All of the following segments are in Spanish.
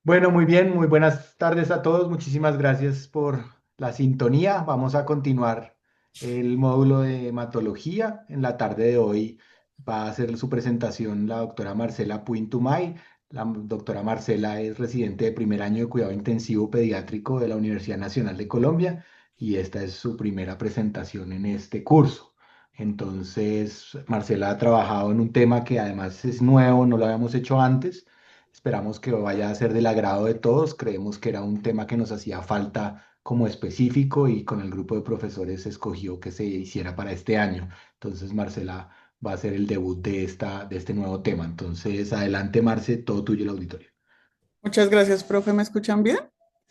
Bueno, muy bien, muy buenas tardes a todos. Muchísimas gracias por la sintonía. Vamos a continuar el módulo de hematología. En la tarde de hoy va a hacer su presentación la doctora Marcela Puintumay. La doctora Marcela es residente de primer año de cuidado intensivo pediátrico de la Universidad Nacional de Colombia y esta es su primera presentación en este curso. Entonces, Marcela ha trabajado en un tema que además es nuevo, no lo habíamos hecho antes. Esperamos que vaya a ser del agrado de todos. Creemos que era un tema que nos hacía falta como específico y con el grupo de profesores se escogió que se hiciera para este año. Entonces, Marcela va a ser el debut de este nuevo tema. Entonces, adelante, Marce, todo tuyo el auditorio. Muchas gracias, profe. ¿Me escuchan bien?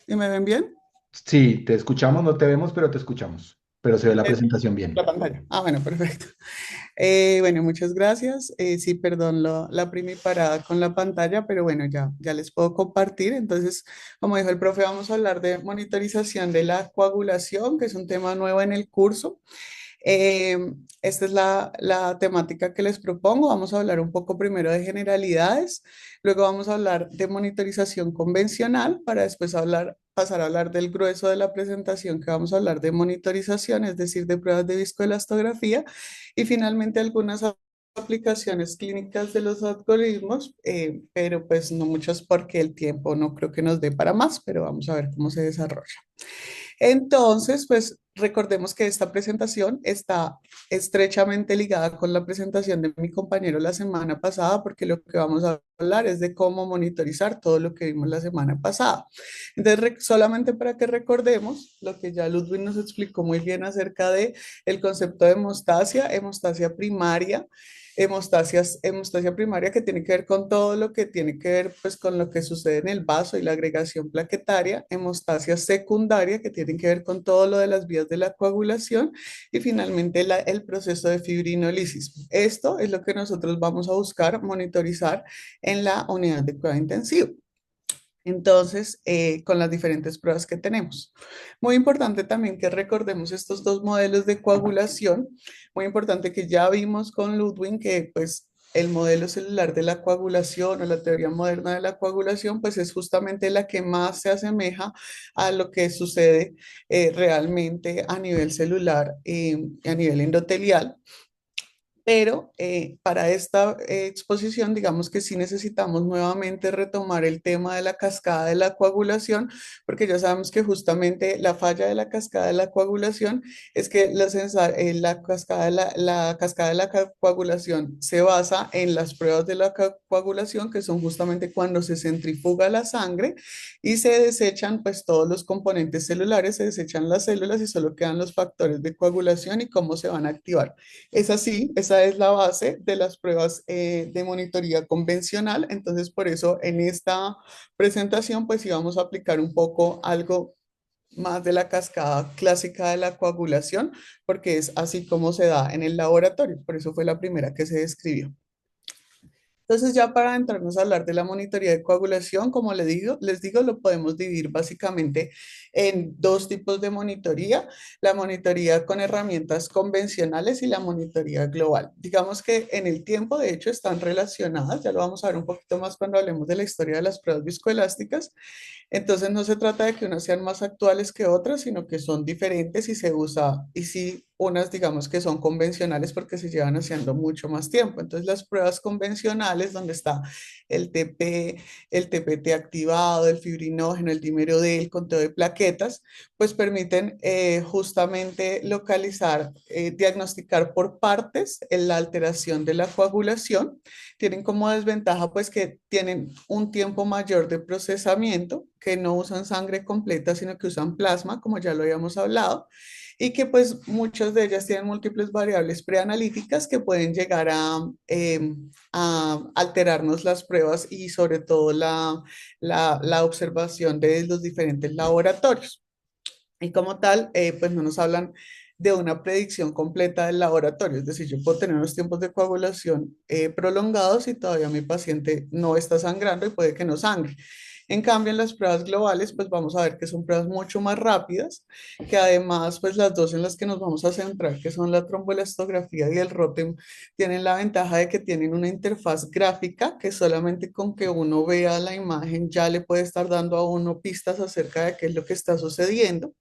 ¿Y me ven bien? Sí, te escuchamos, no te vemos, pero te escuchamos. Pero se ve la Eh, presentación bien. La pantalla. Bueno, perfecto. Bueno, muchas gracias. Sí, perdón la primiparada con la pantalla, pero bueno, ya les puedo compartir. Entonces, como dijo el profe, vamos a hablar de monitorización de la coagulación, que es un tema nuevo en el curso. Eh, Esta es la temática que les propongo. Vamos a hablar un poco primero de generalidades, luego vamos a hablar de monitorización convencional para después pasar a hablar del grueso de la presentación, que vamos a hablar de monitorización, es decir, de pruebas de viscoelastografía y finalmente algunas aplicaciones clínicas de los algoritmos, pero pues no muchas porque el tiempo no creo que nos dé para más, pero vamos a ver cómo se desarrolla. Entonces, pues recordemos que esta presentación está estrechamente ligada con la presentación de mi compañero la semana pasada, porque lo que vamos a hablar es de cómo monitorizar todo lo que vimos la semana pasada. Entonces, solamente para que recordemos lo que ya Ludwig nos explicó muy bien acerca de el concepto de hemostasia, hemostasia primaria. Hemostasia primaria que tiene que ver con todo lo que tiene que ver pues con lo que sucede en el vaso y la agregación plaquetaria, hemostasia secundaria que tiene que ver con todo lo de las vías de la coagulación y finalmente el proceso de fibrinolisis. Esto es lo que nosotros vamos a buscar monitorizar en la unidad de cuidado intensivo. Entonces, con las diferentes pruebas que tenemos. Muy importante también que recordemos estos dos modelos de coagulación. Muy importante que ya vimos con Ludwig que pues el modelo celular de la coagulación o la teoría moderna de la coagulación pues es justamente la que más se asemeja a lo que sucede realmente a nivel celular y a nivel endotelial. Pero para esta exposición, digamos que sí necesitamos nuevamente retomar el tema de la cascada de la coagulación, porque ya sabemos que justamente la falla de la cascada de la coagulación es que la cascada la cascada de la coagulación se basa en las pruebas de la coagulación, que son justamente cuando se centrifuga la sangre y se desechan pues todos los componentes celulares, se desechan las células y solo quedan los factores de coagulación y cómo se van a activar. Es así, esa es la base de las pruebas de monitoría convencional. Entonces, por eso en esta presentación, pues íbamos a aplicar un poco algo más de la cascada clásica de la coagulación, porque es así como se da en el laboratorio. Por eso fue la primera que se describió. Entonces, ya para entrarnos a hablar de la monitoría de coagulación, como les digo, lo podemos dividir básicamente en dos tipos de monitoría, la monitoría con herramientas convencionales y la monitoría global. Digamos que en el tiempo, de hecho, están relacionadas, ya lo vamos a ver un poquito más cuando hablemos de la historia de las pruebas viscoelásticas. Entonces no se trata de que unas sean más actuales que otras, sino que son diferentes y se usa, y sí, unas digamos que son convencionales porque se llevan haciendo mucho más tiempo. Entonces las pruebas convencionales donde está el TP, el TPT activado, el fibrinógeno, el dímero D, el conteo de plaquetas, pues permiten justamente localizar, diagnosticar por partes la alteración de la coagulación. Tienen como desventaja pues que tienen un tiempo mayor de procesamiento, que no usan sangre completa, sino que usan plasma, como ya lo habíamos hablado, y que pues muchas de ellas tienen múltiples variables preanalíticas que pueden llegar a alterarnos las pruebas y sobre todo la observación de los diferentes laboratorios. Y como tal, pues no nos hablan de una predicción completa del laboratorio, es decir, yo puedo tener unos tiempos de coagulación prolongados y todavía mi paciente no está sangrando y puede que no sangre. En cambio, en las pruebas globales, pues vamos a ver que son pruebas mucho más rápidas, que además, pues las dos en las que nos vamos a centrar, que son la tromboelastografía y el ROTEM, tienen la ventaja de que tienen una interfaz gráfica que solamente con que uno vea la imagen ya le puede estar dando a uno pistas acerca de qué es lo que está sucediendo,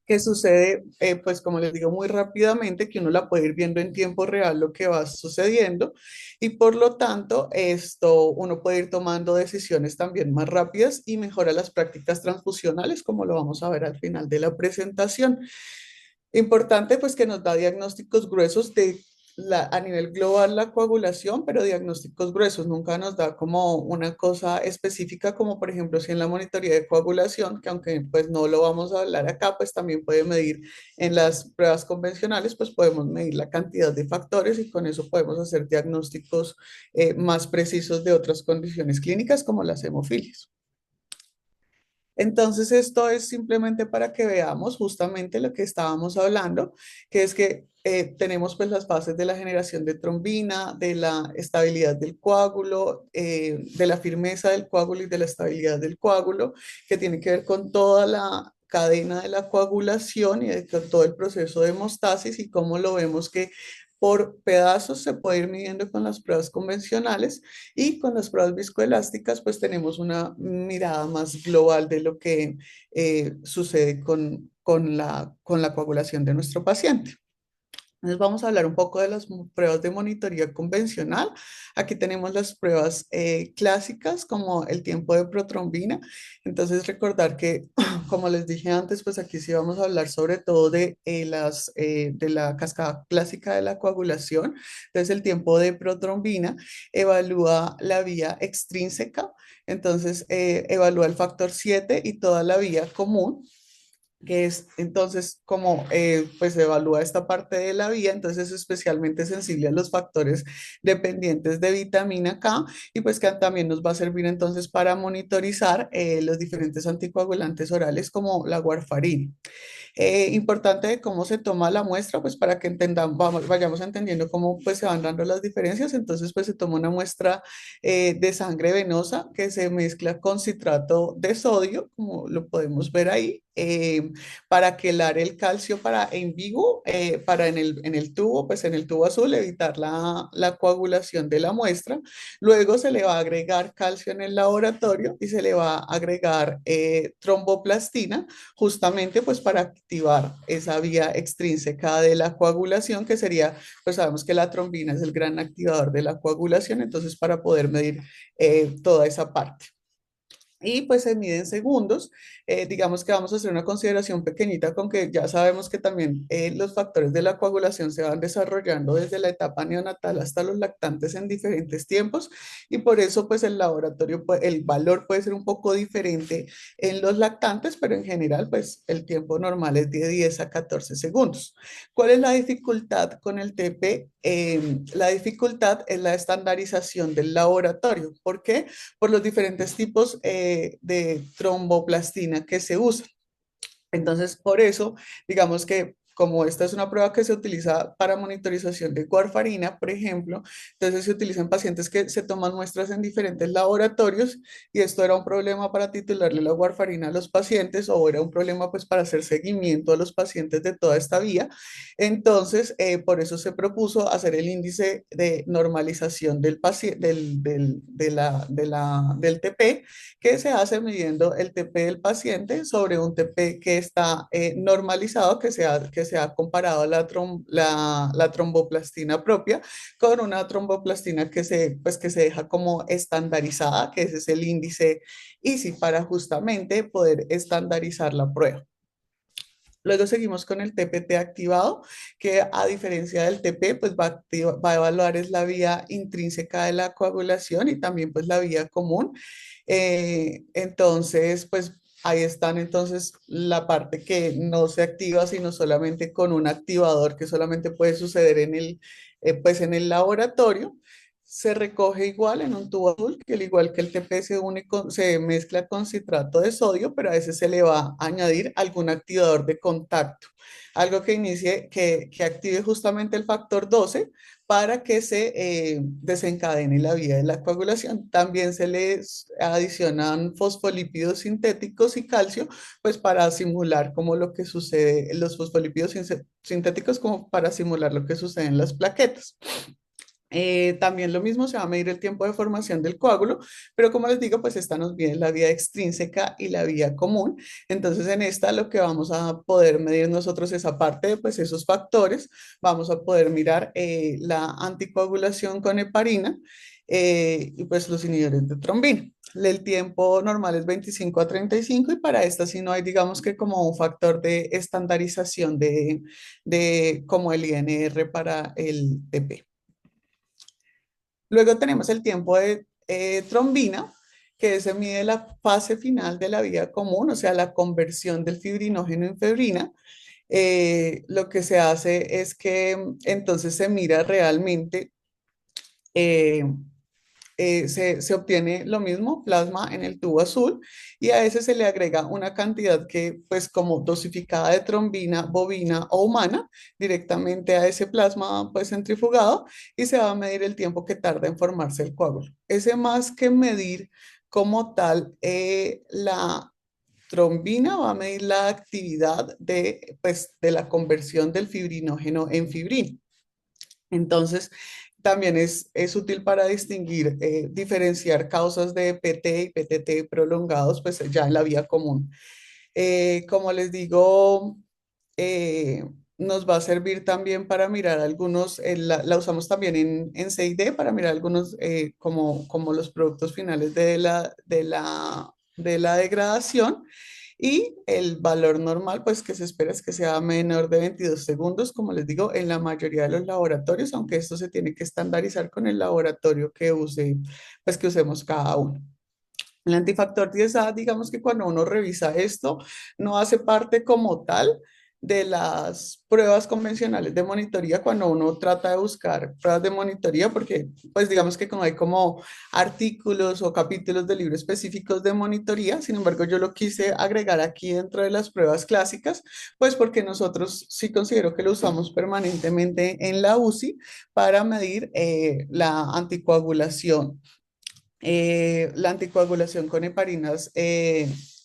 que sucede, pues como les digo, muy rápidamente, que uno la puede ir viendo en tiempo real lo que va sucediendo y por lo tanto esto uno puede ir tomando decisiones también más rápidas y mejora las prácticas transfusionales, como lo vamos a ver al final de la presentación. Importante pues que nos da diagnósticos gruesos de a nivel global la coagulación, pero diagnósticos gruesos, nunca nos da como una cosa específica, como por ejemplo si en la monitoría de coagulación, que aunque pues no lo vamos a hablar acá, pues también puede medir en las pruebas convencionales, pues podemos medir la cantidad de factores y con eso podemos hacer diagnósticos más precisos de otras condiciones clínicas como las hemofilias. Entonces, esto es simplemente para que veamos justamente lo que estábamos hablando, que es que tenemos pues las fases de la generación de trombina, de la estabilidad del coágulo, de la firmeza del coágulo y de la estabilidad del coágulo, que tiene que ver con toda la cadena de la coagulación y con todo el proceso de hemostasis y cómo lo vemos que por pedazos se puede ir midiendo con las pruebas convencionales y con las pruebas viscoelásticas, pues tenemos una mirada más global de lo que sucede con la coagulación de nuestro paciente. Entonces vamos a hablar un poco de las pruebas de monitoría convencional. Aquí tenemos las pruebas clásicas como el tiempo de protrombina. Entonces recordar que, como les dije antes, pues aquí sí vamos a hablar sobre todo de la cascada clásica de la coagulación. Entonces el tiempo de protrombina evalúa la vía extrínseca, entonces evalúa el factor 7 y toda la vía común que es entonces como pues evalúa esta parte de la vía, entonces es especialmente sensible a los factores dependientes de vitamina K y pues que también nos va a servir entonces para monitorizar los diferentes anticoagulantes orales como la warfarina. Importante de cómo se toma la muestra, pues para que entendamos, vayamos entendiendo cómo pues se van dando las diferencias. Entonces pues se toma una muestra de sangre venosa que se mezcla con citrato de sodio, como lo podemos ver ahí, para quelar el calcio para en vivo, para en el tubo, pues en el tubo azul evitar la coagulación de la muestra. Luego se le va a agregar calcio en el laboratorio y se le va a agregar tromboplastina justamente pues para activar esa vía extrínseca de la coagulación, que sería, pues sabemos que la trombina es el gran activador de la coagulación, entonces para poder medir toda esa parte y pues se mide en segundos. Digamos que vamos a hacer una consideración pequeñita con que ya sabemos que también los factores de la coagulación se van desarrollando desde la etapa neonatal hasta los lactantes en diferentes tiempos y por eso pues el laboratorio, el valor puede ser un poco diferente en los lactantes, pero en general pues el tiempo normal es de 10 a 14 segundos. ¿Cuál es la dificultad con el TP? La dificultad es la estandarización del laboratorio. ¿Por qué? Por los diferentes tipos de tromboplastina que se usan. Entonces, por eso, digamos que como esta es una prueba que se utiliza para monitorización de warfarina, por ejemplo, entonces se utilizan pacientes que se toman muestras en diferentes laboratorios y esto era un problema para titularle la warfarina a los pacientes o era un problema pues para hacer seguimiento a los pacientes de toda esta vía. Entonces, por eso se propuso hacer el índice de normalización del, del TP que se hace midiendo el TP del paciente sobre un TP que está normalizado, que se ha comparado a la tromboplastina propia con una tromboplastina pues, que se deja como estandarizada, que ese es el índice EASY para justamente poder estandarizar la prueba. Luego seguimos con el TPT activado, que a diferencia del TP, pues va a evaluar es la vía intrínseca de la coagulación y también pues la vía común. Entonces, pues ahí están entonces la parte que no se activa, sino solamente con un activador que solamente puede suceder pues en el laboratorio. Se recoge igual en un tubo azul, que al igual que el TPS único se mezcla con citrato de sodio, pero a veces se le va a añadir algún activador de contacto, algo que inicie, que active justamente el factor 12 para que se desencadene la vía de la coagulación. También se les adicionan fosfolípidos sintéticos y calcio, pues para simular como lo que sucede, los fosfolípidos sintéticos como para simular lo que sucede en las plaquetas. También lo mismo, se va a medir el tiempo de formación del coágulo, pero como les digo, pues esta nos viene la vía extrínseca y la vía común. Entonces, en esta lo que vamos a poder medir nosotros es aparte de pues, esos factores, vamos a poder mirar la anticoagulación con heparina y pues los inhibidores de trombina. El tiempo normal es 25 a 35 y para esta sí no hay, digamos que como un factor de estandarización de como el INR para el TP. Luego tenemos el tiempo de trombina, que se mide la fase final de la vía común, o sea, la conversión del fibrinógeno en fibrina. Lo que se hace es que entonces se mira realmente eh, se obtiene lo mismo, plasma en el tubo azul, y a ese se le agrega una cantidad que, pues como dosificada de trombina bovina o humana, directamente a ese plasma, pues centrifugado, y se va a medir el tiempo que tarda en formarse el coágulo. Ese más que medir como tal la trombina va a medir la actividad de, pues, de la conversión del fibrinógeno en fibrina. Entonces, también es útil para distinguir, diferenciar causas de PT y PTT prolongados, pues ya en la vía común. Como les digo, eh, nos va a servir también para mirar algunos, la usamos también en CID para mirar algunos, como los productos finales de la degradación. Y el valor normal, pues que se espera es que sea menor de 22 segundos, como les digo, en la mayoría de los laboratorios, aunque esto se tiene que estandarizar con el laboratorio que use, pues que usemos cada uno. El antifactor 10A, digamos que cuando uno revisa esto, no hace parte como tal de las pruebas convencionales de monitoría cuando uno trata de buscar pruebas de monitoría, porque pues digamos que como hay como artículos o capítulos de libros específicos de monitoría, sin embargo yo lo quise agregar aquí dentro de las pruebas clásicas, pues porque nosotros sí considero que lo usamos permanentemente en la UCI para medir la anticoagulación, la anticoagulación con heparinas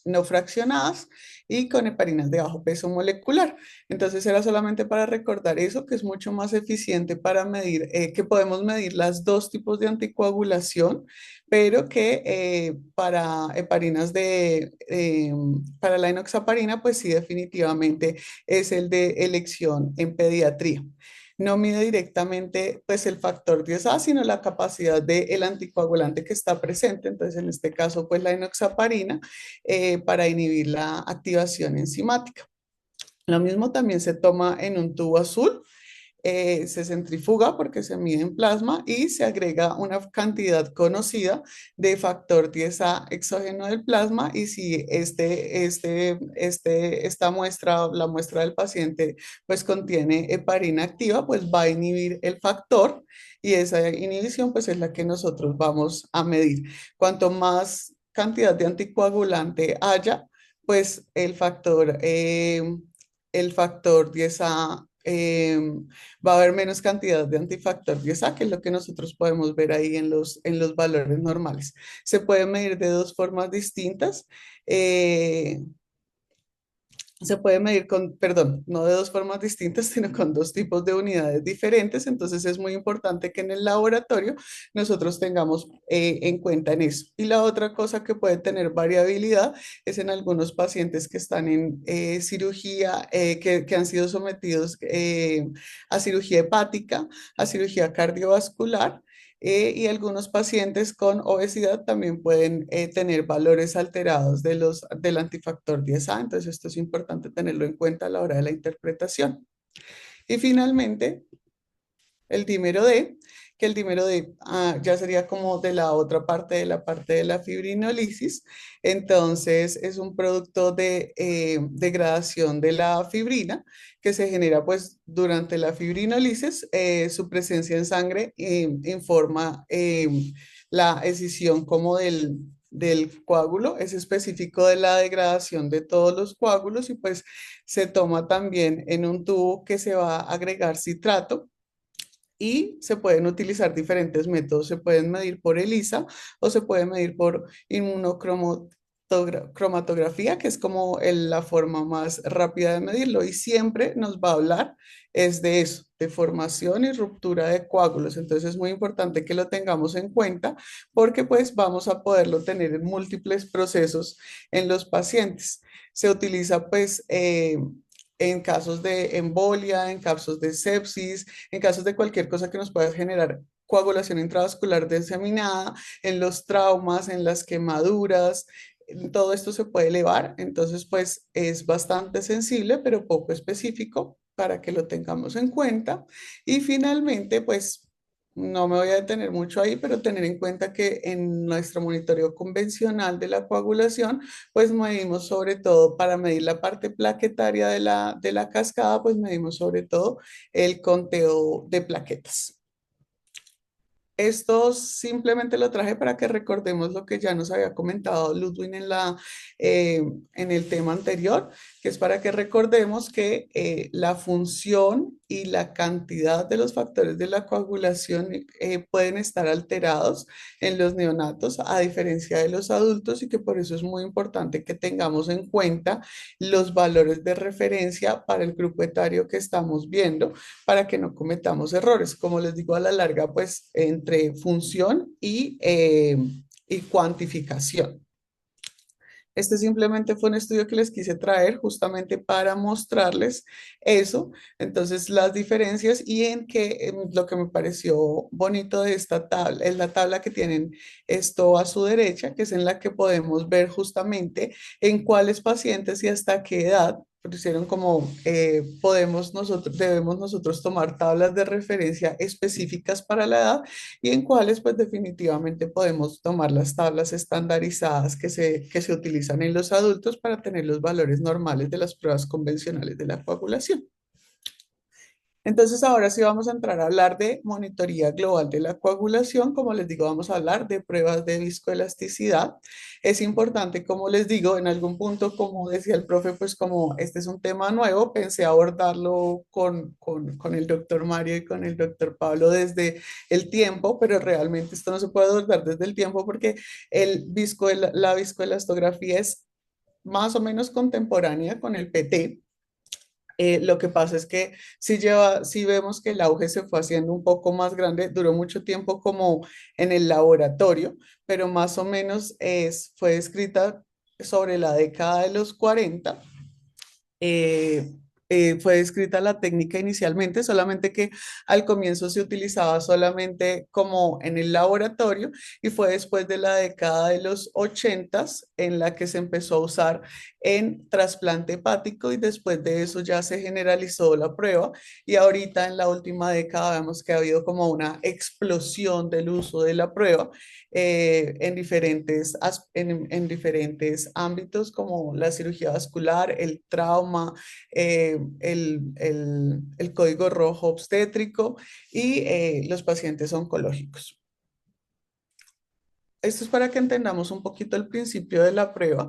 no fraccionadas y con heparinas de bajo peso molecular. Entonces era solamente para recordar eso, que es mucho más eficiente para medir, que podemos medir las dos tipos de anticoagulación, pero que para heparinas para la enoxaparina, pues sí, definitivamente es el de elección en pediatría. No mide directamente pues el factor 10A, sino la capacidad del anticoagulante que está presente, entonces en este caso pues la enoxaparina, para inhibir la activación enzimática. Lo mismo también se toma en un tubo azul, se centrifuga porque se mide en plasma y se agrega una cantidad conocida de factor 10A exógeno del plasma, y si esta muestra, la muestra del paciente, pues contiene heparina activa, pues va a inhibir el factor, y esa inhibición pues es la que nosotros vamos a medir. Cuanto más cantidad de anticoagulante haya, pues el factor 10A, va a haber menos cantidad de antifactor 10A, que es lo que nosotros podemos ver ahí en los valores normales. Se puede medir de dos formas distintas. eh, Se puede medir con, perdón, no de dos formas distintas, sino con dos tipos de unidades diferentes. Entonces es muy importante que en el laboratorio nosotros tengamos en cuenta en eso. Y la otra cosa que puede tener variabilidad es en algunos pacientes que están en cirugía, que han sido sometidos a cirugía hepática, a cirugía cardiovascular, y algunos pacientes con obesidad también pueden tener valores alterados del antifactor 10A. Entonces, esto es importante tenerlo en cuenta a la hora de la interpretación. Y finalmente, el dímero D, que el dímero D ya sería como de la otra parte, de la parte de la fibrinolisis. Entonces, es un producto de degradación de la fibrina que se genera pues durante la fibrinolisis. Su presencia en sangre informa la escisión como del coágulo, es específico de la degradación de todos los coágulos, y pues se toma también en un tubo que se va a agregar citrato y se pueden utilizar diferentes métodos. Se pueden medir por ELISA o se puede medir por inmunocromatografía, que es como la forma más rápida de medirlo. Y siempre nos va a hablar es de eso, de formación y ruptura de coágulos. Entonces es muy importante que lo tengamos en cuenta porque pues vamos a poderlo tener en múltiples procesos en los pacientes. Se utiliza pues en casos de embolia, en casos de sepsis, en casos de cualquier cosa que nos pueda generar coagulación intravascular diseminada, en los traumas, en las quemaduras, todo esto se puede elevar, entonces pues es bastante sensible, pero poco específico para que lo tengamos en cuenta. Y finalmente, pues no me voy a detener mucho ahí, pero tener en cuenta que en nuestro monitoreo convencional de la coagulación, pues medimos sobre todo, para medir la parte plaquetaria de la cascada, pues medimos sobre todo el conteo de plaquetas. Esto simplemente lo traje para que recordemos lo que ya nos había comentado Ludwig eh, en el tema anterior, que es para que recordemos que la función y la cantidad de los factores de la coagulación pueden estar alterados en los neonatos a diferencia de los adultos y que por eso es muy importante que tengamos en cuenta los valores de referencia para el grupo etario que estamos viendo para que no cometamos errores. Como les digo, a la larga, pues entre función y cuantificación. Este simplemente fue un estudio que les quise traer justamente para mostrarles eso, entonces las diferencias y en que lo que me pareció bonito de esta tabla es la tabla que tienen esto a su derecha, que es en la que podemos ver justamente en cuáles pacientes y hasta qué edad pusieron como debemos nosotros tomar tablas de referencia específicas para la edad y en cuáles pues definitivamente podemos tomar las tablas estandarizadas que se utilizan en los adultos para tener los valores normales de las pruebas convencionales de la coagulación. Entonces, ahora sí vamos a entrar a hablar de monitoría global de la coagulación. Como les digo, vamos a hablar de pruebas de viscoelasticidad. Es importante, como les digo, en algún punto, como decía el profe, pues como este es un tema nuevo, pensé abordarlo con el doctor Mario y con el doctor Pablo desde el tiempo, pero realmente esto no se puede abordar desde el tiempo porque la viscoelastografía es más o menos contemporánea con el PT. Lo que pasa es que si vemos que el auge se fue haciendo un poco más grande, duró mucho tiempo como en el laboratorio, pero más o menos fue escrita sobre la década de los 40. eh, Fue descrita la técnica inicialmente, solamente que al comienzo se utilizaba solamente como en el laboratorio y fue después de la década de los 80 en la que se empezó a usar en trasplante hepático y después de eso ya se generalizó la prueba y ahorita en la última década vemos que ha habido como una explosión del uso de la prueba en diferentes ámbitos como la cirugía vascular, el trauma, el código rojo obstétrico y los pacientes oncológicos. Esto es para que entendamos un poquito el principio de la prueba.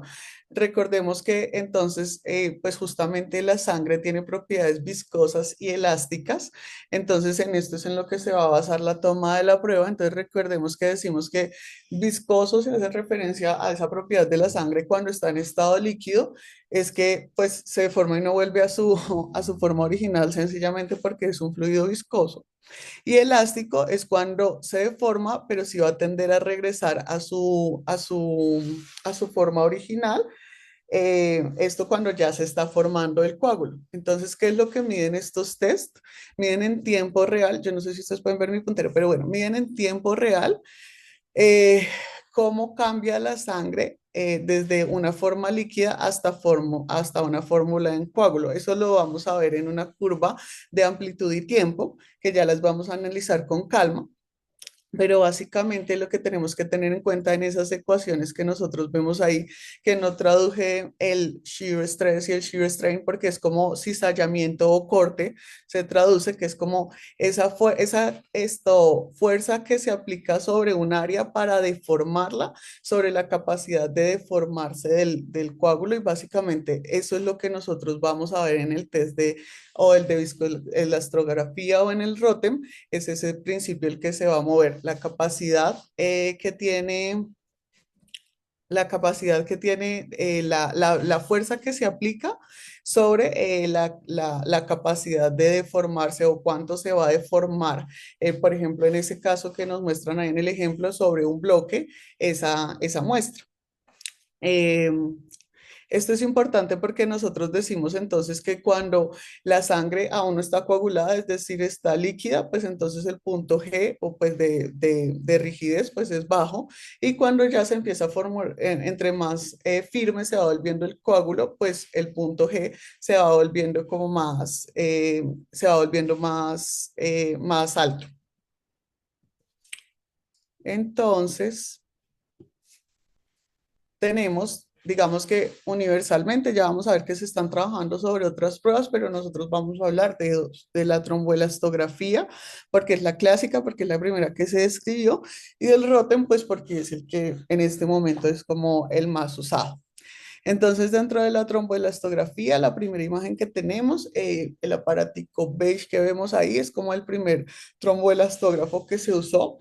Recordemos que entonces, pues justamente la sangre tiene propiedades viscosas y elásticas. Entonces, en esto es en lo que se va a basar la toma de la prueba. Entonces, recordemos que decimos que viscoso se hace referencia a esa propiedad de la sangre cuando está en estado líquido. Es que pues se deforma y no vuelve a a su forma original sencillamente porque es un fluido viscoso. Y elástico es cuando se deforma, pero sí va a tender a regresar a su forma original. Esto cuando ya se está formando el coágulo. Entonces, ¿qué es lo que miden estos test? Miden en tiempo real. Yo no sé si ustedes pueden ver mi puntero, pero bueno, miden en tiempo real eh, cómo cambia la sangre desde una forma líquida hasta una fórmula en coágulo. Eso lo vamos a ver en una curva de amplitud y tiempo, que ya las vamos a analizar con calma. Pero básicamente lo que tenemos que tener en cuenta en esas ecuaciones que nosotros vemos ahí, que no traduje el shear stress y el shear strain porque es como cizallamiento o corte, se traduce que es como fuerza que se aplica sobre un área para deformarla, sobre la capacidad de deformarse del coágulo, y básicamente eso es lo que nosotros vamos a ver en el test de o el de viscoelastrografía o en el ROTEM. Es ese principio el que se va a mover, la capacidad que tiene la fuerza que se aplica sobre la capacidad de deformarse o cuánto se va a deformar. Por ejemplo, en ese caso que nos muestran ahí en el ejemplo sobre un bloque, esa muestra. Eh, Esto es importante porque nosotros decimos entonces que cuando la sangre aún no está coagulada, es decir, está líquida, pues entonces el punto G o pues de rigidez pues es bajo, y cuando ya se empieza a formar, entre más firme se va volviendo el coágulo, pues el punto G se va volviendo como más alto. Entonces, tenemos, digamos que universalmente, ya vamos a ver que se están trabajando sobre otras pruebas, pero nosotros vamos a hablar de dos, de la tromboelastografía, porque es la clásica, porque es la primera que se describió, y del ROTEM, pues porque es el que en este momento es como el más usado. Entonces, dentro de la tromboelastografía, la primera imagen que tenemos, el aparatico beige que vemos ahí, es como el primer tromboelastógrafo que se usó,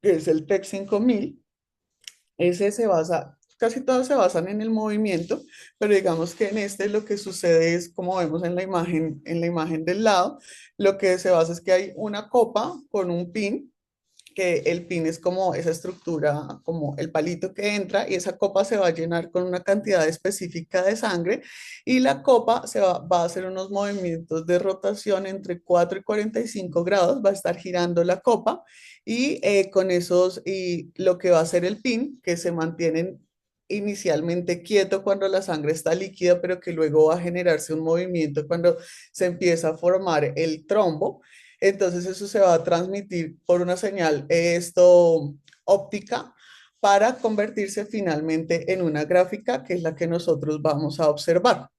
que es el TEC 5000. Ese se basa, casi todos se basan en el movimiento, pero digamos que en este lo que sucede es, como vemos en la imagen del lado, lo que se basa es que hay una copa con un pin, que el pin es como esa estructura, como el palito que entra, y esa copa se va a llenar con una cantidad específica de sangre, y la copa va a hacer unos movimientos de rotación entre 4 y 45 grados, va a estar girando la copa, y y lo que va a hacer el pin, que se mantienen inicialmente quieto cuando la sangre está líquida, pero que luego va a generarse un movimiento cuando se empieza a formar el trombo. Entonces eso se va a transmitir por una señal óptica para convertirse finalmente en una gráfica que es la que nosotros vamos a observar.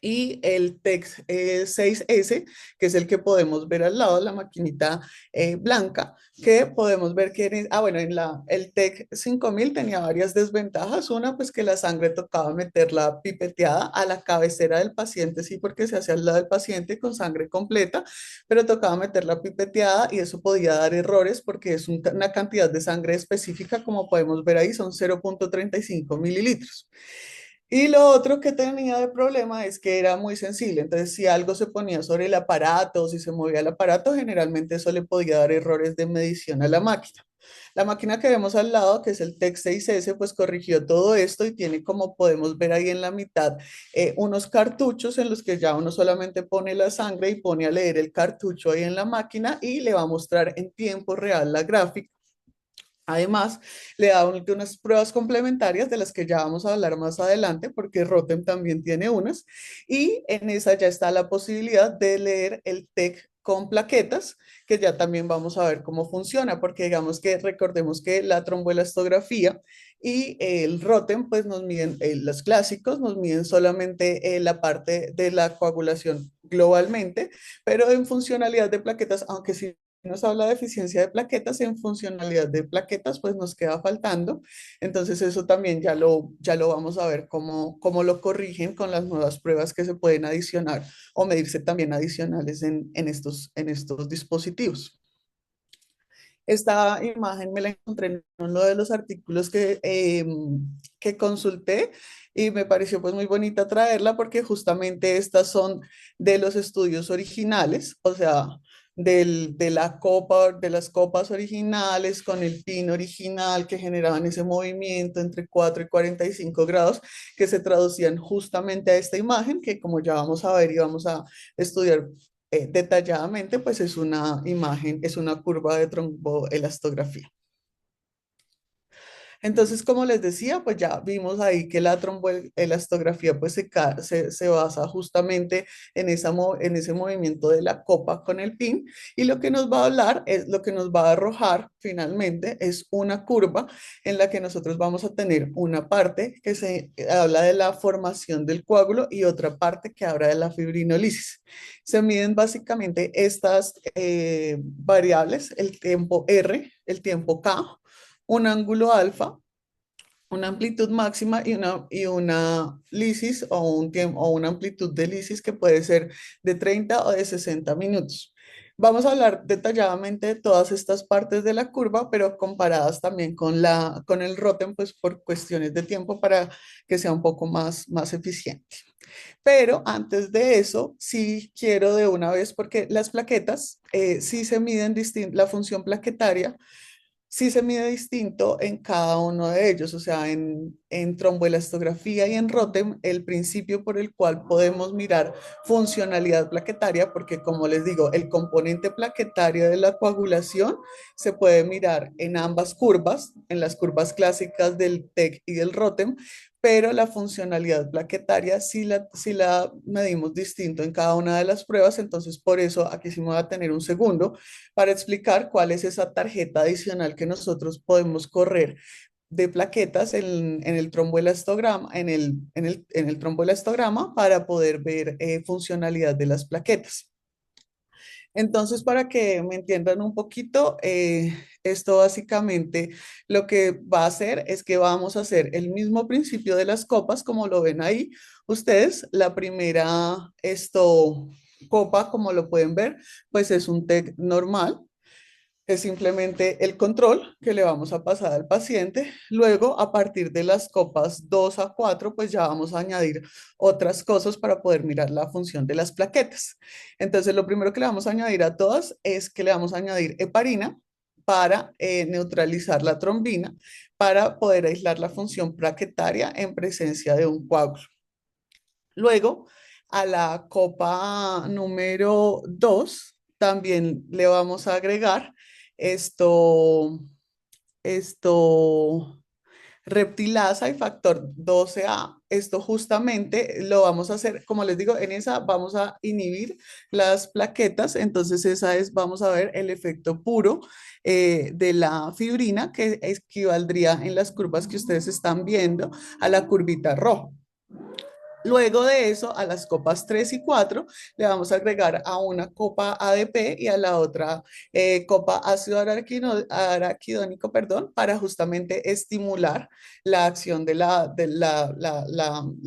Y el TEC 6S, que es el que podemos ver al lado, la maquinita blanca, que podemos ver que bueno, el TEC 5000 tenía varias desventajas. Una, pues que la sangre tocaba meterla pipeteada a la cabecera del paciente, sí, porque se hacía al lado del paciente con sangre completa, pero tocaba meterla pipeteada y eso podía dar errores porque es una cantidad de sangre específica, como podemos ver ahí, son 0,35 mililitros. Y lo otro que tenía de problema es que era muy sensible. Entonces, si algo se ponía sobre el aparato o si se movía el aparato, generalmente eso le podía dar errores de medición a la máquina. La máquina que vemos al lado, que es el TEC 6S, pues corrigió todo esto y tiene, como podemos ver ahí en la mitad, unos cartuchos en los que ya uno solamente pone la sangre y pone a leer el cartucho ahí en la máquina y le va a mostrar en tiempo real la gráfica. Además, le da unas pruebas complementarias de las que ya vamos a hablar más adelante, porque Rotem también tiene unas, y en esa ya está la posibilidad de leer el TEC con plaquetas, que ya también vamos a ver cómo funciona, porque digamos que recordemos que la tromboelastografía y el Rotem, pues nos miden, los clásicos nos miden solamente la parte de la coagulación globalmente, pero en funcionalidad de plaquetas, aunque sí nos habla de eficiencia de plaquetas, en funcionalidad de plaquetas, pues nos queda faltando. Entonces eso también ya lo vamos a ver cómo lo corrigen con las nuevas pruebas que se pueden adicionar o medirse también adicionales en estos dispositivos. Esta imagen me la encontré en uno de los artículos que consulté y me pareció pues muy bonita traerla porque justamente estas son de los estudios originales, o sea, de las copas originales con el pin original que generaban ese movimiento entre 4 y 45 grados que se traducían justamente a esta imagen que, como ya vamos a ver y vamos a estudiar detalladamente, pues es una imagen, es una curva de tromboelastografía. Entonces, como les decía, pues ya vimos ahí que la tromboelastografía pues se basa justamente en, en ese movimiento de la copa con el pin, y lo que nos va a hablar es lo que nos va a arrojar finalmente es una curva en la que nosotros vamos a tener una parte que se habla de la formación del coágulo y otra parte que habla de la fibrinolisis. Se miden básicamente estas variables, el tiempo R, el tiempo K, un ángulo alfa, una amplitud máxima y una lisis o un tiempo o una amplitud de lisis que puede ser de 30 o de 60 minutos. Vamos a hablar detalladamente de todas estas partes de la curva, pero comparadas también con con el ROTEM, pues por cuestiones de tiempo para que sea un poco más eficiente. Pero antes de eso, sí quiero de una vez, porque las plaquetas sí se miden la función plaquetaria sí se mide distinto en cada uno de ellos, o sea, en tromboelastografía y en ROTEM, el principio por el cual podemos mirar funcionalidad plaquetaria, porque como les digo, el componente plaquetario de la coagulación se puede mirar en ambas curvas, en las curvas clásicas del TEC y del ROTEM, pero la funcionalidad plaquetaria sí la medimos distinto en cada una de las pruebas, entonces por eso aquí sí me voy a tener un segundo para explicar cuál es esa tarjeta adicional que nosotros podemos correr de plaquetas en el tromboelastograma, en el tromboelastograma para poder ver funcionalidad de las plaquetas. Entonces, para que me entiendan un poquito, esto básicamente lo que va a hacer es que vamos a hacer el mismo principio de las copas, como lo ven ahí. Ustedes, la primera copa, como lo pueden ver, pues es un TEC normal, es simplemente el control que le vamos a pasar al paciente. Luego, a partir de las copas 2 a 4, pues ya vamos a añadir otras cosas para poder mirar la función de las plaquetas. Entonces, lo primero que le vamos a añadir a todas es que le vamos a añadir heparina para neutralizar la trombina, para poder aislar la función plaquetaria en presencia de un coágulo. Luego, a la copa número 2 también le vamos a agregar esto, esto reptilasa y factor 12A. Esto justamente lo vamos a hacer, como les digo, en esa vamos a inhibir las plaquetas, entonces esa es, vamos a ver el efecto puro de la fibrina que equivaldría en las curvas que ustedes están viendo a la curvita roja. Luego de eso, a las copas 3 y 4 le vamos a agregar a una copa ADP y a la otra copa ácido araquidónico, perdón, para justamente estimular la acción la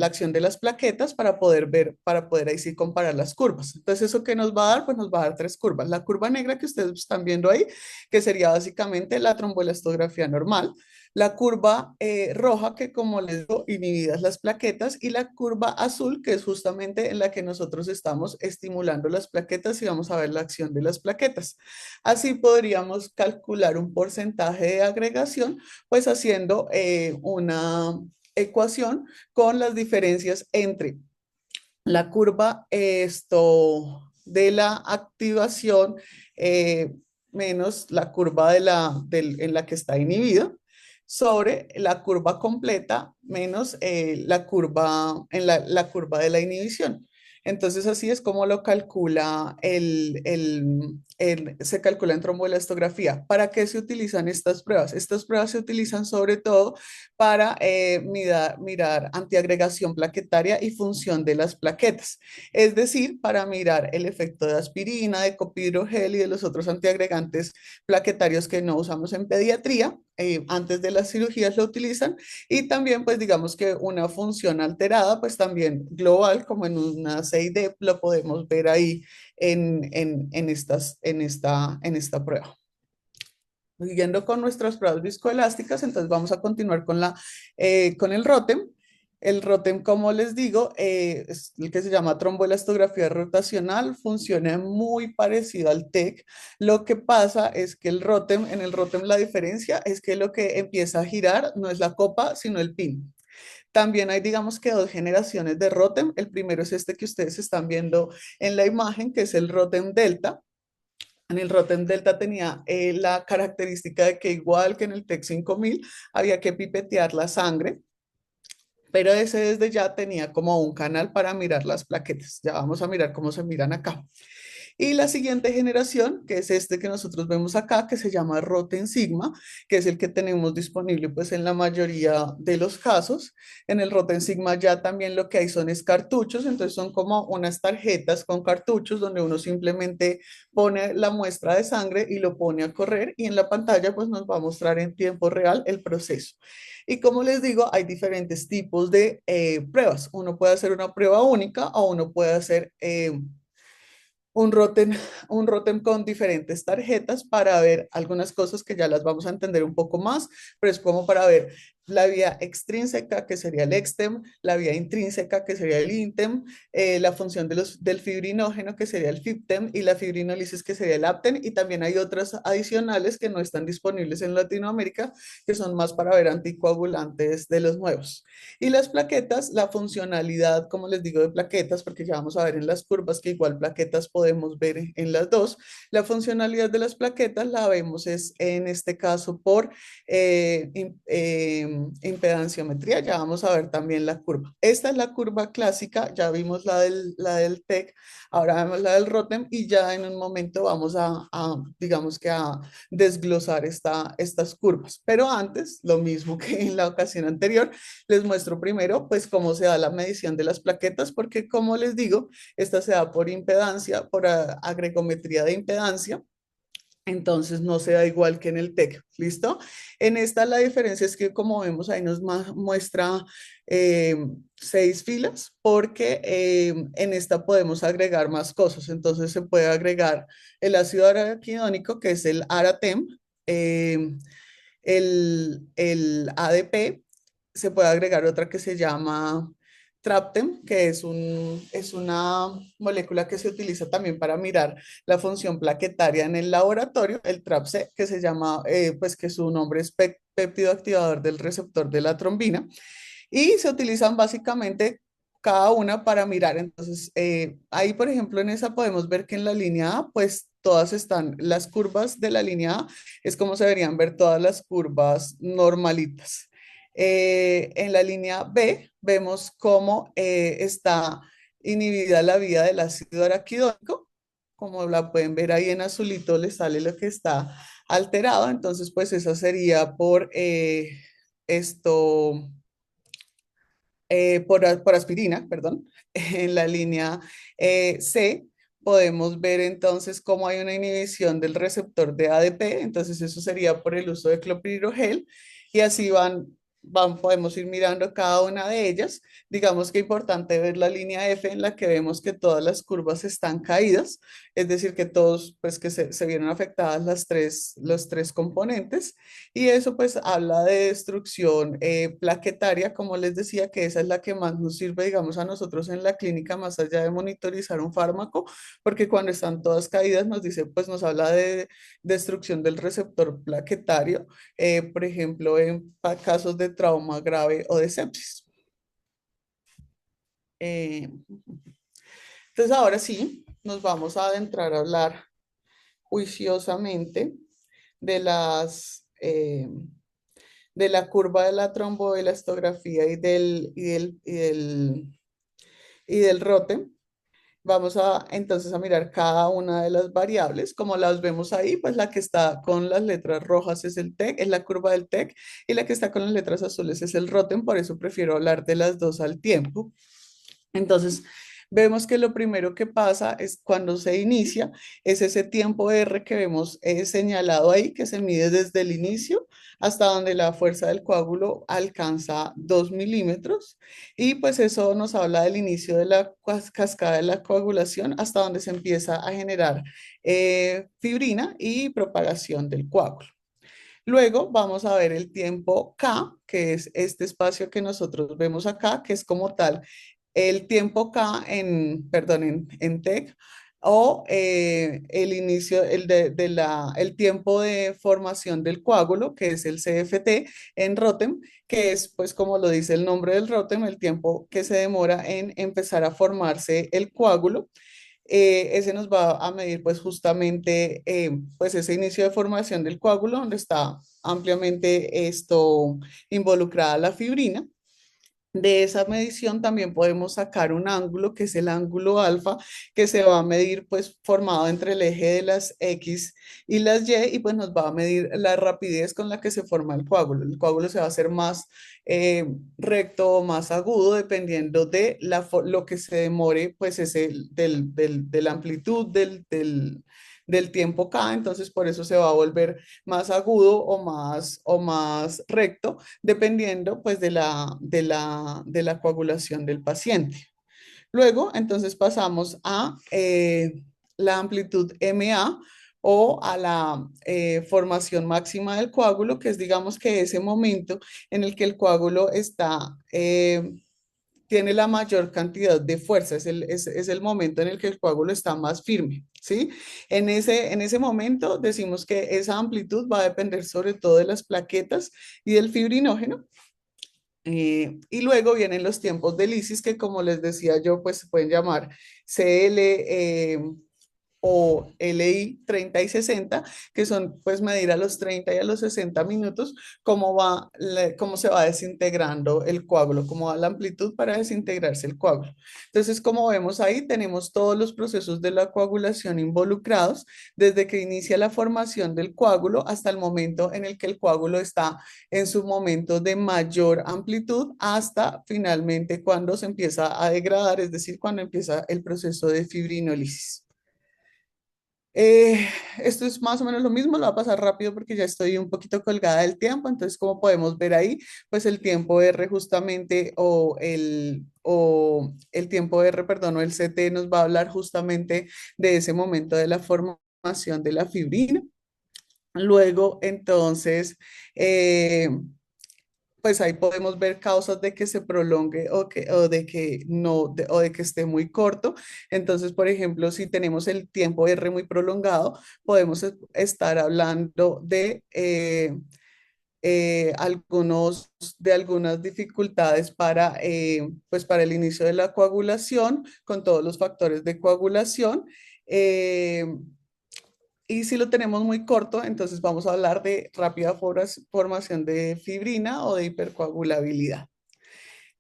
acción de las plaquetas para poder ver, para poder ahí sí comparar las curvas. Entonces, ¿eso qué nos va a dar? Pues nos va a dar tres curvas. La curva negra que ustedes están viendo ahí, que sería básicamente la tromboelastografía normal, la curva roja, que como les digo, inhibidas las plaquetas, y la curva azul, que es justamente en la que nosotros estamos estimulando las plaquetas y vamos a ver la acción de las plaquetas. Así podríamos calcular un porcentaje de agregación, pues haciendo una ecuación con las diferencias entre la curva de la activación menos la curva en la que está inhibida sobre la curva completa menos la curva de la inhibición. Entonces así es como lo calcula se calcula en tromboelastografía. ¿Para qué se utilizan estas pruebas? Estas pruebas se utilizan sobre todo para mirar antiagregación plaquetaria y función de las plaquetas, es decir, para mirar el efecto de aspirina, de copidrogel y de los otros antiagregantes plaquetarios que no usamos en pediatría. Antes de las cirugías lo utilizan, y también pues digamos que una función alterada pues también global como en una CID lo podemos ver ahí en esta prueba. Siguiendo con nuestras pruebas viscoelásticas, entonces vamos a continuar con el ROTEM. El ROTEM, como les digo, es el que se llama tromboelastografía rotacional, funciona muy parecido al TEC. Lo que pasa es que en el ROTEM la diferencia es que lo que empieza a girar no es la copa, sino el pin. También hay, digamos que dos generaciones de ROTEM. El primero es este que ustedes están viendo en la imagen, que es el ROTEM Delta. En el Rotem Delta tenía la característica de que igual que en el TEC 5000 había que pipetear la sangre, pero ese desde ya tenía como un canal para mirar las plaquetas. Ya vamos a mirar cómo se miran acá. Y la siguiente generación, que es este que nosotros vemos acá, que se llama Rotem Sigma, que es el que tenemos disponible pues en la mayoría de los casos. En el Rotem Sigma ya también lo que hay son es cartuchos, entonces son como unas tarjetas con cartuchos donde uno simplemente pone la muestra de sangre y lo pone a correr y en la pantalla pues nos va a mostrar en tiempo real el proceso. Y como les digo, hay diferentes tipos de pruebas. Uno puede hacer una prueba única o uno puede hacer un Rotem, un Rotem con diferentes tarjetas para ver algunas cosas que ya las vamos a entender un poco más, pero es como para ver la vía extrínseca, que sería el extem, la vía intrínseca, que sería el intem, la función del fibrinógeno, que sería el fibtem, y la fibrinólisis, que sería el apten, y también hay otras adicionales que no están disponibles en Latinoamérica, que son más para ver anticoagulantes de los nuevos. Y las plaquetas, la funcionalidad, como les digo, de plaquetas, porque ya vamos a ver en las curvas que igual plaquetas podemos ver en las dos, la funcionalidad de las plaquetas la vemos es en este caso por impedanciometría, ya vamos a ver también la curva. Esta es la curva clásica, ya vimos la del TEC, ahora vemos la del ROTEM y ya en un momento vamos digamos que a desglosar estas curvas. Pero antes, lo mismo que en la ocasión anterior, les muestro primero, pues, cómo se da la medición de las plaquetas, porque como les digo, esta se da por impedancia, por agregometría de impedancia. Entonces no se da igual que en el TEC, ¿listo? En esta la diferencia es que como vemos ahí nos muestra 6 filas porque en esta podemos agregar más cosas. Entonces se puede agregar el ácido araquidónico que es el ARATEM, eh, el ADP, se puede agregar otra que se llama Traptem, que es una molécula que se utiliza también para mirar la función plaquetaria en el laboratorio, el TRAPSE, que se llama, pues que su nombre es péptido activador del receptor de la trombina, y se utilizan básicamente cada una para mirar. Entonces, ahí, por ejemplo, en esa podemos ver que en la línea A, pues todas están, las curvas de la línea A es como se deberían ver todas las curvas normalitas. En la línea B vemos cómo está inhibida la vía del ácido araquidónico. Como la pueden ver ahí en azulito, le sale lo que está alterado. Entonces, pues esa sería por esto por aspirina, perdón. En la línea C podemos ver entonces cómo hay una inhibición del receptor de ADP, entonces eso sería por el uso de clopidogrel y así podemos ir mirando cada una de ellas. Digamos que es importante ver la línea F en la que vemos que todas las curvas están caídas, es decir, que todos, pues que se vieron afectadas los tres componentes. Y eso pues habla de destrucción plaquetaria, como les decía, que esa es la que más nos sirve, digamos, a nosotros en la clínica, más allá de monitorizar un fármaco, porque cuando están todas caídas nos dice, pues nos habla de destrucción del receptor plaquetario, por ejemplo, en casos de trauma grave o de sepsis. Eh, entonces ahora sí, nos vamos a adentrar a hablar juiciosamente de de la curva de la tromboelastografía y del ROTE. Vamos a entonces a mirar cada una de las variables, como las vemos ahí, pues la que está con las letras rojas es el TEC, es la curva del TEC, y la que está con las letras azules es el ROTEM, por eso prefiero hablar de las dos al tiempo. Entonces, vemos que lo primero que pasa es cuando se inicia, es ese tiempo R que vemos señalado ahí, que se mide desde el inicio hasta donde la fuerza del coágulo alcanza 2 milímetros. Y pues eso nos habla del inicio de la cascada de la coagulación hasta donde se empieza a generar fibrina y propagación del coágulo. Luego vamos a ver el tiempo K, que es este espacio que nosotros vemos acá, que es como tal el tiempo K perdón, en TEC, o el inicio, el tiempo de formación del coágulo, que es el CFT en ROTEM, que es, pues como lo dice el nombre del ROTEM, el tiempo que se demora en empezar a formarse el coágulo. ese nos va a medir pues justamente pues ese inicio de formación del coágulo donde está ampliamente esto involucrada la fibrina. De esa medición también podemos sacar un ángulo, que es el ángulo alfa, que se va a medir pues formado entre el eje de las X y las Y y pues nos va a medir la rapidez con la que se forma el coágulo. El coágulo se va a hacer más eh, recto o más agudo dependiendo de lo que se demore pues ese, de la amplitud del tiempo K, entonces por eso se va a volver más agudo o más recto dependiendo pues de la coagulación del paciente. Luego, entonces pasamos a la amplitud MA o a la formación máxima del coágulo, que es digamos que ese momento en el que el coágulo está tiene la mayor cantidad de fuerza, es el momento en el que el coágulo está más firme, ¿sí? En ese momento decimos que esa amplitud va a depender sobre todo de las plaquetas y del fibrinógeno. Y luego vienen los tiempos de lisis que como les decía yo, pues se pueden llamar CL, o LI 30 y 60, que son pues medir a los 30 y a los 60 minutos cómo se va desintegrando el coágulo, cómo va la amplitud para desintegrarse el coágulo. Entonces, como vemos ahí, tenemos todos los procesos de la coagulación involucrados, desde que inicia la formación del coágulo hasta el momento en el que el coágulo está en su momento de mayor amplitud hasta finalmente cuando se empieza a degradar, es decir, cuando empieza el proceso de fibrinólisis. Esto es más o menos lo mismo, lo voy a pasar rápido porque ya estoy un poquito colgada del tiempo, entonces como podemos ver ahí, pues el tiempo R justamente o el tiempo R, perdón, o el CT nos va a hablar justamente de ese momento de la formación de la fibrina. Luego, entonces, pues ahí podemos ver causas de que se prolongue o de que no, o de que esté muy corto. Entonces, por ejemplo, si tenemos el tiempo R muy prolongado, podemos estar hablando de algunas dificultades pues para el inicio de la coagulación, con todos los factores de coagulación. Eh, y si lo tenemos muy corto, entonces vamos a hablar de rápida formación de fibrina o de hipercoagulabilidad.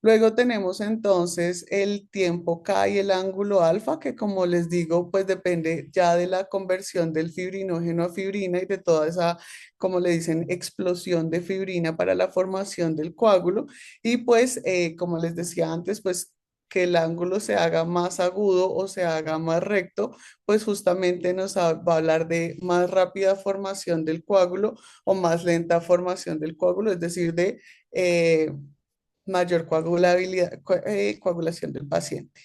Luego tenemos entonces el tiempo K y el ángulo alfa, que como les digo, pues depende ya de la conversión del fibrinógeno a fibrina y de toda esa, como le dicen, explosión de fibrina para la formación del coágulo. Y pues, como les decía antes, pues que el ángulo se haga más agudo o se haga más recto, pues justamente va a hablar de más rápida formación del coágulo o más lenta formación del coágulo, es decir, de mayor coagulación del paciente.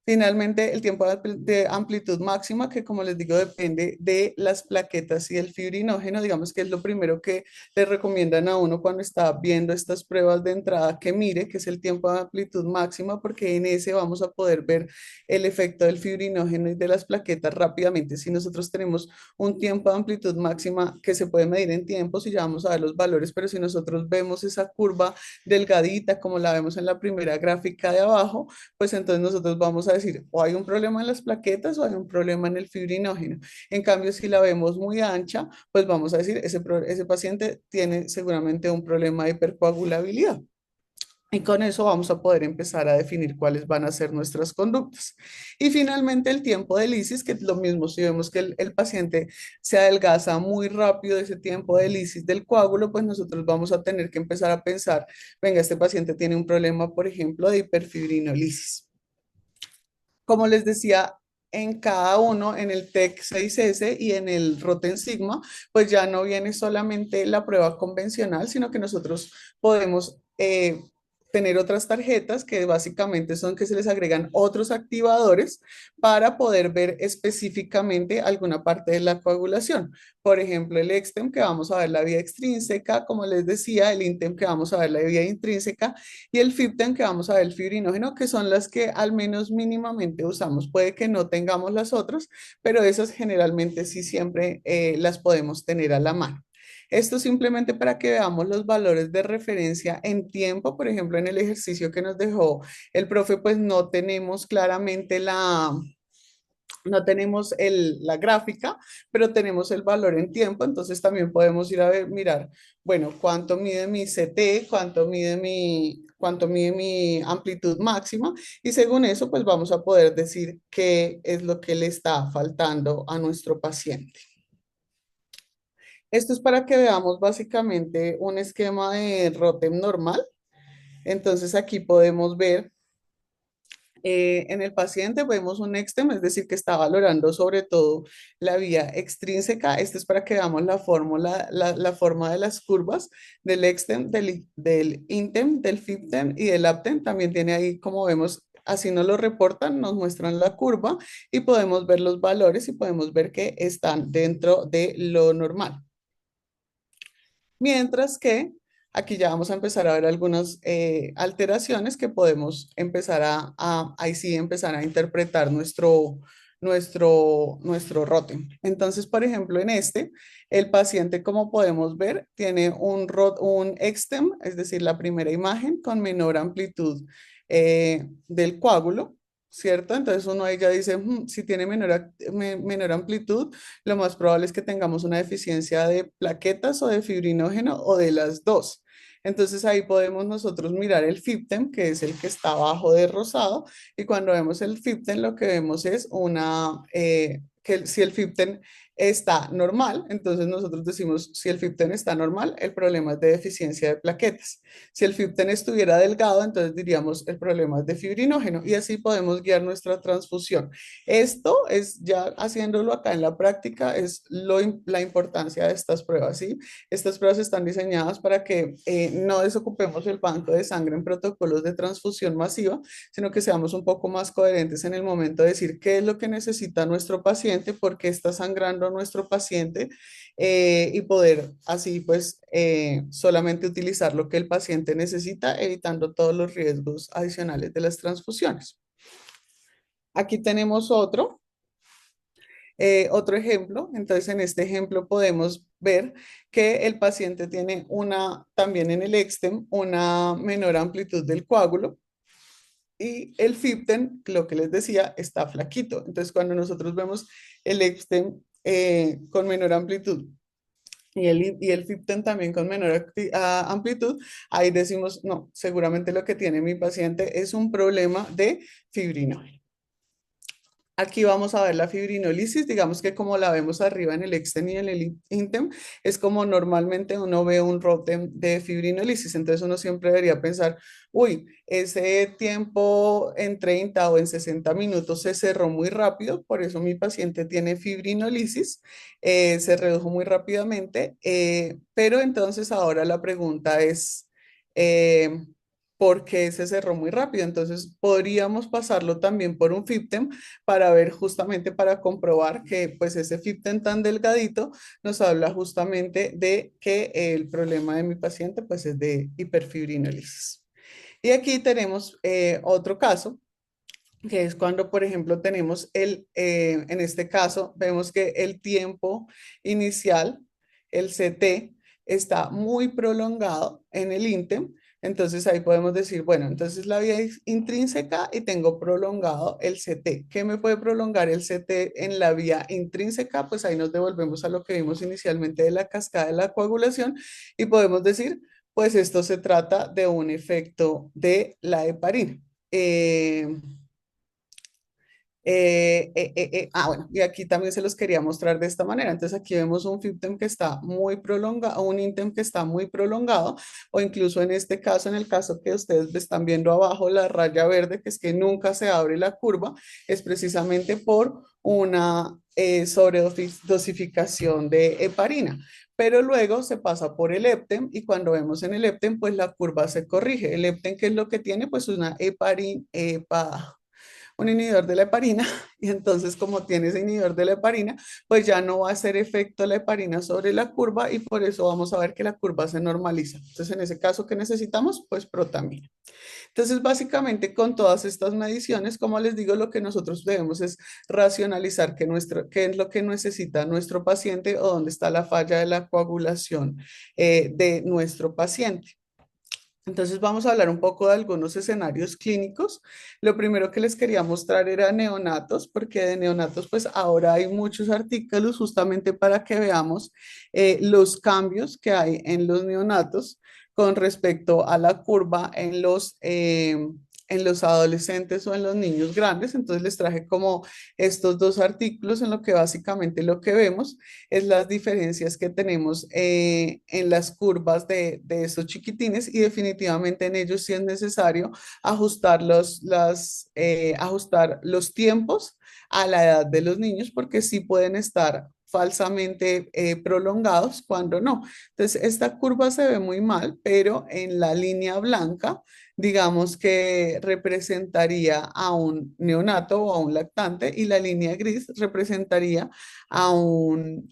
Finalmente, el tiempo de amplitud máxima, que como les digo, depende de las plaquetas y el fibrinógeno, digamos que es lo primero que le recomiendan a uno cuando está viendo estas pruebas de entrada que mire, que es el tiempo de amplitud máxima, porque en ese vamos a poder ver el efecto del fibrinógeno y de las plaquetas rápidamente. Si nosotros tenemos un tiempo de amplitud máxima que se puede medir en tiempos y ya vamos a ver los valores, pero si nosotros vemos esa curva delgadita, como la vemos en la primera gráfica de abajo, pues entonces nosotros vamos a decir o hay un problema en las plaquetas o hay un problema en el fibrinógeno. En cambio, si la vemos muy ancha, pues vamos a decir ese paciente tiene seguramente un problema de hipercoagulabilidad. Y con eso vamos a poder empezar a definir cuáles van a ser nuestras conductas. Y finalmente el tiempo de lisis, que es lo mismo, si vemos que el paciente se adelgaza muy rápido ese tiempo de lisis del coágulo, pues nosotros vamos a tener que empezar a pensar, venga, este paciente tiene un problema, por ejemplo, de hiperfibrinolisis. Como les decía, en cada uno, en el TEC 6S y en el Roten Sigma, pues ya no viene solamente la prueba convencional, sino que nosotros podemos tener otras tarjetas que básicamente son que se les agregan otros activadores para poder ver específicamente alguna parte de la coagulación. Por ejemplo, el EXTEM que vamos a ver la vía extrínseca, como les decía, el INTEM que vamos a ver la vía intrínseca y el FIBTEM que vamos a ver el fibrinógeno, que son las que al menos mínimamente usamos. Puede que no tengamos las otras, pero esas generalmente sí siempre las podemos tener a la mano. Esto simplemente para que veamos los valores de referencia en tiempo. Por ejemplo, en el ejercicio que nos dejó el profe, pues no tenemos claramente no tenemos la gráfica, pero tenemos el valor en tiempo, entonces también podemos ir a ver, mirar, bueno, cuánto mide mi CT, cuánto mide mi amplitud máxima, y según eso, pues vamos a poder decir qué es lo que le está faltando a nuestro paciente. Esto es para que veamos básicamente un esquema de ROTEM normal. Entonces aquí podemos ver en el paciente vemos un extremo, es decir, que está valorando sobre todo la vía extrínseca. Este es para que veamos la fórmula, la forma de las curvas del extem, del intem, del fiptem y del aptem. También tiene ahí, como vemos, así nos lo reportan, nos muestran la curva y podemos ver los valores y podemos ver que están dentro de lo normal. Mientras que aquí ya vamos a empezar a ver algunas alteraciones que podemos empezar ahí sí empezar a interpretar nuestro ROTEM. Entonces, por ejemplo, en este, el paciente, como podemos ver, tiene un extem, es decir, la primera imagen con menor amplitud del coágulo. ¿Cierto? Entonces uno ahí ya dice, si tiene menor amplitud, lo más probable es que tengamos una deficiencia de plaquetas o de fibrinógeno o de las dos. Entonces ahí podemos nosotros mirar el FIBTEM, que es el que está abajo de rosado, y cuando vemos el FIBTEM lo que vemos es que si el FIBTEM está normal, entonces nosotros decimos si el FIBTEM está normal, el problema es de deficiencia de plaquetas. Si el FIBTEM estuviera delgado, entonces diríamos el problema es de fibrinógeno y así podemos guiar nuestra transfusión. Esto es ya haciéndolo acá en la práctica, es la importancia de estas pruebas, ¿sí? Estas pruebas están diseñadas para que no desocupemos el banco de sangre en protocolos de transfusión masiva, sino que seamos un poco más coherentes en el momento de decir qué es lo que necesita nuestro paciente, por qué está sangrando nuestro paciente y poder así pues solamente utilizar lo que el paciente necesita, evitando todos los riesgos adicionales de las transfusiones. Aquí tenemos otro ejemplo. Entonces, en este ejemplo podemos ver que el paciente tiene también en el extem, una menor amplitud del coágulo y el FIBTEM, lo que les decía, está flaquito. Entonces, cuando nosotros vemos el extem con menor amplitud y el FIBTEM también con menor amplitud, ahí decimos, no, seguramente lo que tiene mi paciente es un problema de fibrinógeno. Aquí vamos a ver la fibrinolisis, digamos que como la vemos arriba en el extem y en el intem, es como normalmente uno ve un ROTEM de fibrinolisis, entonces uno siempre debería pensar, uy, ese tiempo en 30 o en 60 minutos se cerró muy rápido, por eso mi paciente tiene fibrinolisis, se redujo muy rápidamente, pero entonces ahora la pregunta es... eh, ¿por qué se cerró muy rápido? Entonces podríamos pasarlo también por un FIBTEM para ver justamente, para comprobar que pues ese FIBTEM tan delgadito nos habla justamente de que el problema de mi paciente pues es de hiperfibrinolisis. Y aquí tenemos otro caso, que es cuando, por ejemplo, tenemos en este caso, vemos que el tiempo inicial, el CT, está muy prolongado en el INTEM. Entonces ahí podemos decir, bueno, entonces la vía es intrínseca y tengo prolongado el CT. ¿Qué me puede prolongar el CT en la vía intrínseca? Pues ahí nos devolvemos a lo que vimos inicialmente de la cascada de la coagulación y podemos decir, pues esto se trata de un efecto de la heparina. Eh, bueno, y aquí también se los quería mostrar de esta manera. Entonces aquí vemos un FIBTEM que está muy prolongado, un INTEM que está muy prolongado, o incluso en este caso, en el caso que ustedes están viendo abajo, la raya verde, que es que nunca se abre la curva, es precisamente por una sobredosificación de heparina. Pero luego se pasa por el leptem y cuando vemos en el leptem, pues la curva se corrige. El leptem, ¿qué es lo que tiene? Pues una un inhibidor de la heparina y entonces como tiene ese inhibidor de la heparina, pues ya no va a hacer efecto la heparina sobre la curva y por eso vamos a ver que la curva se normaliza. Entonces en ese caso, ¿qué necesitamos? Pues protamina. Entonces básicamente con todas estas mediciones, como les digo, lo que nosotros debemos es racionalizar qué es lo que necesita nuestro paciente o dónde está la falla de la coagulación de nuestro paciente. Entonces vamos a hablar un poco de algunos escenarios clínicos. Lo primero que les quería mostrar era neonatos, porque de neonatos pues ahora hay muchos artículos justamente para que veamos los cambios que hay en los neonatos con respecto a la curva en los adolescentes o en los niños grandes. Entonces les traje como estos dos artículos en lo que básicamente lo que vemos es las diferencias que tenemos en las curvas de estos chiquitines y definitivamente en ellos sí es necesario ajustar ajustar los tiempos a la edad de los niños porque sí pueden estar falsamente prolongados cuando no. Entonces, esta curva se ve muy mal, pero en la línea blanca, digamos que representaría a un neonato o a un lactante y la línea gris representaría a un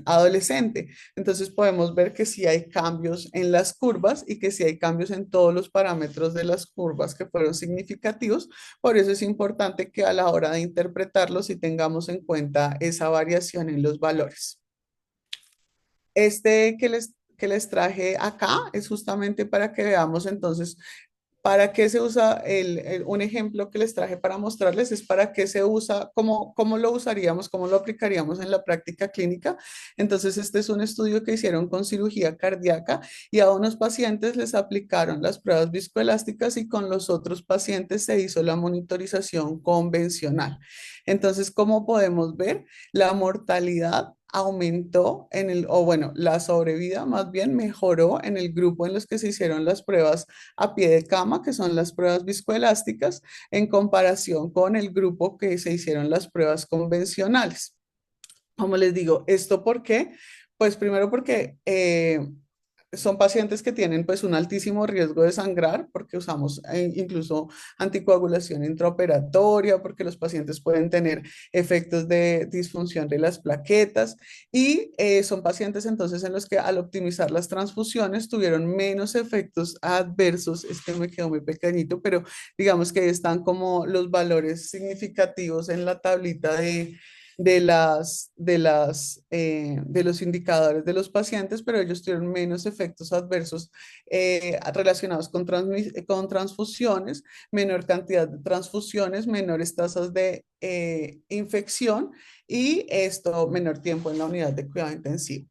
adolescente. Entonces podemos ver que sí hay cambios en las curvas y que sí hay cambios en todos los parámetros de las curvas que fueron significativos. Por eso es importante que a la hora de interpretarlos sí tengamos en cuenta esa variación en los valores. Este que les traje acá es justamente para que veamos entonces ¿para qué se usa un ejemplo que les traje para mostrarles? Es para qué se usa, cómo lo usaríamos, cómo lo aplicaríamos en la práctica clínica. Entonces, este es un estudio que hicieron con cirugía cardíaca y a unos pacientes les aplicaron las pruebas viscoelásticas y con los otros pacientes se hizo la monitorización convencional. Entonces, como podemos ver, la mortalidad aumentó o bueno, la sobrevida más bien mejoró en el grupo en los que se hicieron las pruebas a pie de cama, que son las pruebas viscoelásticas, en comparación con el grupo que se hicieron las pruebas convencionales. Como les digo, ¿esto por qué? Pues primero porque son pacientes que tienen pues un altísimo riesgo de sangrar porque usamos incluso anticoagulación intraoperatoria, porque los pacientes pueden tener efectos de disfunción de las plaquetas y son pacientes entonces en los que al optimizar las transfusiones tuvieron menos efectos adversos. Este me quedó muy pequeñito, pero digamos que ahí están como los valores significativos en la tablita de los indicadores de los pacientes, pero ellos tuvieron menos efectos adversos relacionados con transfusiones, menor cantidad de transfusiones, menores tasas de infección y esto, menor tiempo en la unidad de cuidado intensivo.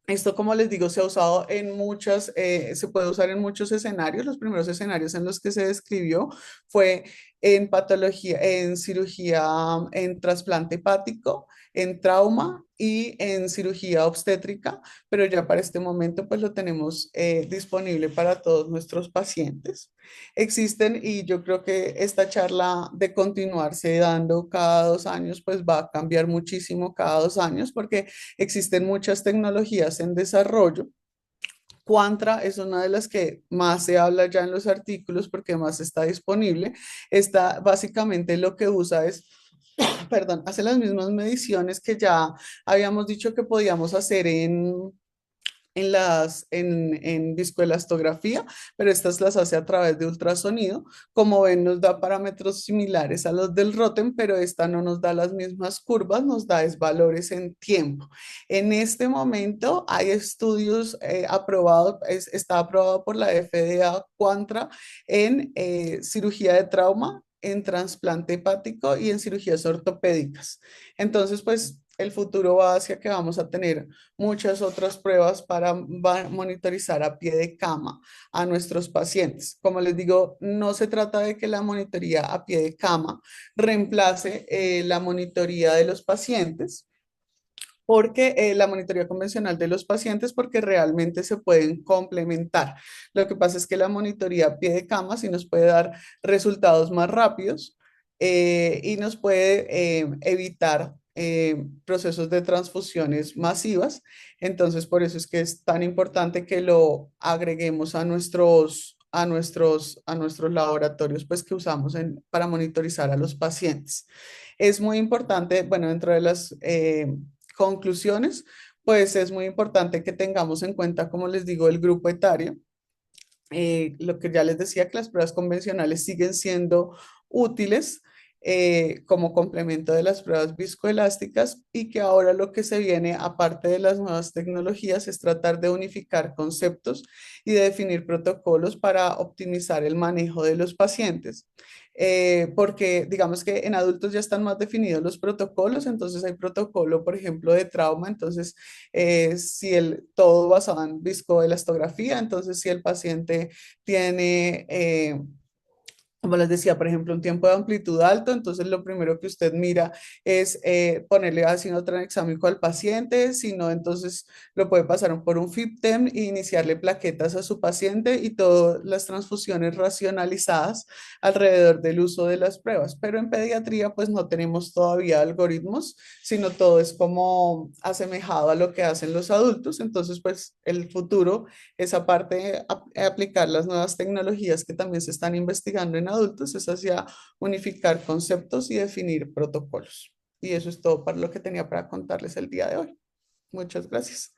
Esto, como les digo, se ha usado en se puede usar en muchos escenarios. Los primeros escenarios en los que se describió fue en patología, en cirugía, en trasplante hepático, en trauma y en cirugía obstétrica, pero ya para este momento pues lo tenemos disponible para todos nuestros pacientes. Existen, y yo creo que esta charla de continuarse dando cada 2 años, pues va a cambiar muchísimo cada 2 años porque existen muchas tecnologías en desarrollo. Quantra es una de las que más se habla ya en los artículos porque más está disponible. Esta básicamente lo que usa es, perdón, hace las mismas mediciones que ya habíamos dicho que podíamos hacer en viscoelastografía, pero estas las hace a través de ultrasonido. Como ven, nos da parámetros similares a los del Rotem, pero esta no nos da las mismas curvas, nos da es valores en tiempo. En este momento hay estudios aprobados, está aprobado por la FDA Quantra en cirugía de trauma, en trasplante hepático y en cirugías ortopédicas. Entonces, pues el futuro va hacia que vamos a tener muchas otras pruebas para monitorizar a pie de cama a nuestros pacientes. Como les digo, no se trata de que la monitoría a pie de cama reemplace la monitoría de los pacientes, porque la monitoría convencional de los pacientes, porque realmente se pueden complementar. Lo que pasa es que la monitoría a pie de cama sí nos puede dar resultados más rápidos y nos puede evitar procesos de transfusiones masivas. Entonces, por eso es que es tan importante que lo agreguemos a a nuestros laboratorios, pues que usamos para monitorizar a los pacientes. Es muy importante, bueno, dentro de las conclusiones, pues es muy importante que tengamos en cuenta, como les digo, el grupo etario. Lo que ya les decía, que las pruebas convencionales siguen siendo útiles, como complemento de las pruebas viscoelásticas y que ahora lo que se viene, aparte de las nuevas tecnologías, es tratar de unificar conceptos y de definir protocolos para optimizar el manejo de los pacientes. Porque digamos que en adultos ya están más definidos los protocolos, entonces hay protocolo, por ejemplo, de trauma, entonces si todo basado en viscoelastografía, entonces si el paciente tiene como les decía, por ejemplo, un tiempo de amplitud alto, entonces lo primero que usted mira es ponerle ácido tranexámico al paciente, si no, entonces lo puede pasar por un FIBTEM e iniciarle plaquetas a su paciente y todas las transfusiones racionalizadas alrededor del uso de las pruebas. Pero en pediatría, pues no tenemos todavía algoritmos, sino todo es como asemejado a lo que hacen los adultos, entonces, pues el futuro esa parte, aplicar las nuevas tecnologías que también se están investigando en adultos, es hacia unificar conceptos y definir protocolos. Y eso es todo para lo que tenía para contarles el día de hoy. Muchas gracias.